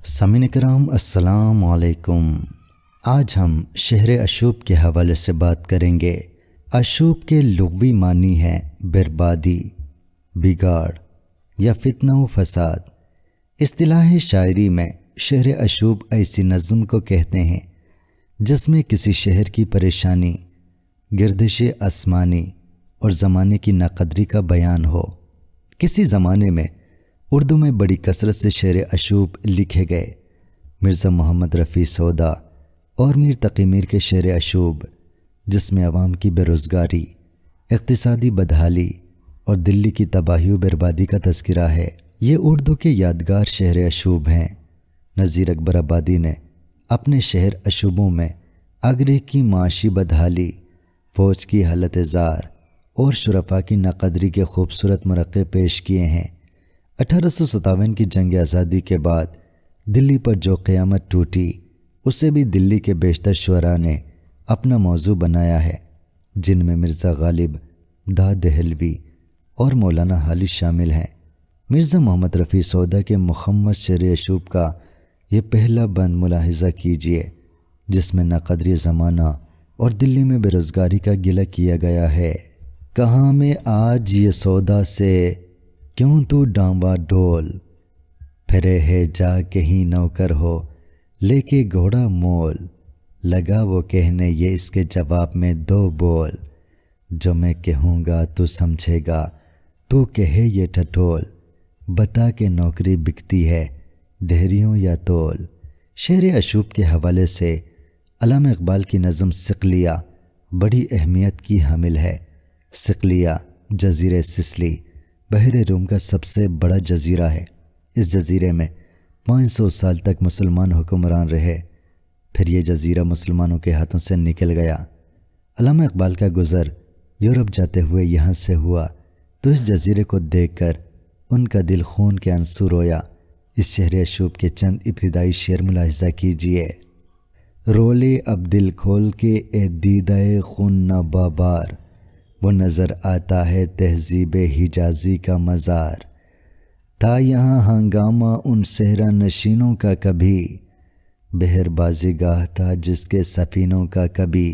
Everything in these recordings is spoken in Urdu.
سامعین کرام السلام علیکم۔ آج ہم شہر اشوب کے حوالے سے بات کریں گے۔ اشوب کے لغوی معنی ہے بربادی، بگاڑ یا فتنہ و فساد۔ اصطلاح شاعری میں شہر اشوب ایسی نظم کو کہتے ہیں جس میں کسی شہر کی پریشانی، گردش آسمانی اور زمانے کی ناقدری کا بیان ہو۔ کسی زمانے میں اردو میں بڑی کثرت سے شعر اشوب لکھے گئے۔ مرزا محمد رفیع سودا اور میر تقی میر کے شعر اشوب، جس میں عوام کی بے روزگاری، اقتصادی بدحالی اور دلی کی تباہی و بربادی کا تذکرہ ہے، یہ اردو کے یادگار شعر اشوب ہیں۔ نذیر اکبر آبادی نے اپنے شعر اشوبوں میں آگرے کی معاشی بدحالی، فوج کی حالت زار اور شرفاء کی ناقدری کے خوبصورت مرقع پیش کیے ہیں۔ 1857 کی جنگ آزادی کے بعد دلی پر جو قیامت ٹوٹی، اسے بھی دلی کے بیشتر شعراء نے اپنا موضوع بنایا ہے، جن میں مرزا غالب، داد دہلوی اور مولانا حالی شامل ہیں۔ مرزا محمد رفیع سودا کے مخمس شعر اشوب کا یہ پہلا بند ملاحظہ کیجیے، جس میں ناقدری زمانہ اور دلی میں بے روزگاری کا گلہ کیا گیا ہے۔ کہاں میں آج یہ سودا سے، کیوں تو ڈانوا ڈول، پھرے ہے جا کہیں نوکر ہو لے کے گھوڑا مول، لگا وہ کہنے یہ اس کے جواب میں دو بول، جو میں کہوں گا تو سمجھے گا، تو کہے یہ ٹٹول، بتا کہ نوکری بکتی ہے ڈھیریوں یا تول۔ شعر اشوب کے حوالے سے علامہ اقبال کی نظم صقلیہ بڑی اہمیت کی حامل ہے۔ صقلیہ جزیرہ سسلی بحر روم کا سب سے بڑا جزیرہ ہے۔ اس جزیرے میں 500 سال تک مسلمان حکمران رہے، پھر یہ جزیرہ مسلمانوں کے ہاتھوں سے نکل گیا۔ علامہ اقبال کا گزر یورپ جاتے ہوئے یہاں سے ہوا، تو اس جزیرے کو دیکھ کر ان کا دل خون کے آنسو رویا۔ اس شعر اشوب کے چند ابتدائی شعر ملاحظہ کیجیے۔ رولے اب دل کھول کے اے دیدہ خون نہ بابار، وہ نظر آتا ہے تہذیب حجازی کا مزار، تھا یہاں ہنگامہ ان صحرا نشینوں کا کبھی، بہر بازی گاہ تھا جس کے سفینوں کا کبھی،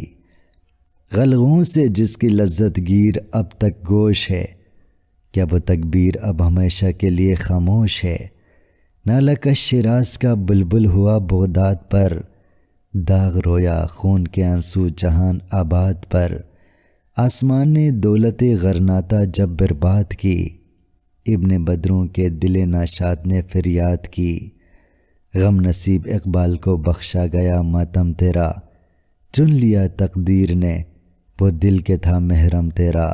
غلغوں سے جس کی لذت گیر اب تک گوش ہے، کیا وہ تکبیر اب ہمیشہ کے لیے خاموش ہے، نالہ کش شیراز کا بلبل ہوا بغداد پر، داغ رویا خون کے آنسو جہان آباد پر، آسمان نے دولت غرناطہ جب برباد کی، ابن بدروں کے دل ناشاد نے فریاد کی، غم نصیب اقبال کو بخشا گیا ماتم تیرا، چن لیا تقدیر نے وہ دل کے تھا محرم تیرا۔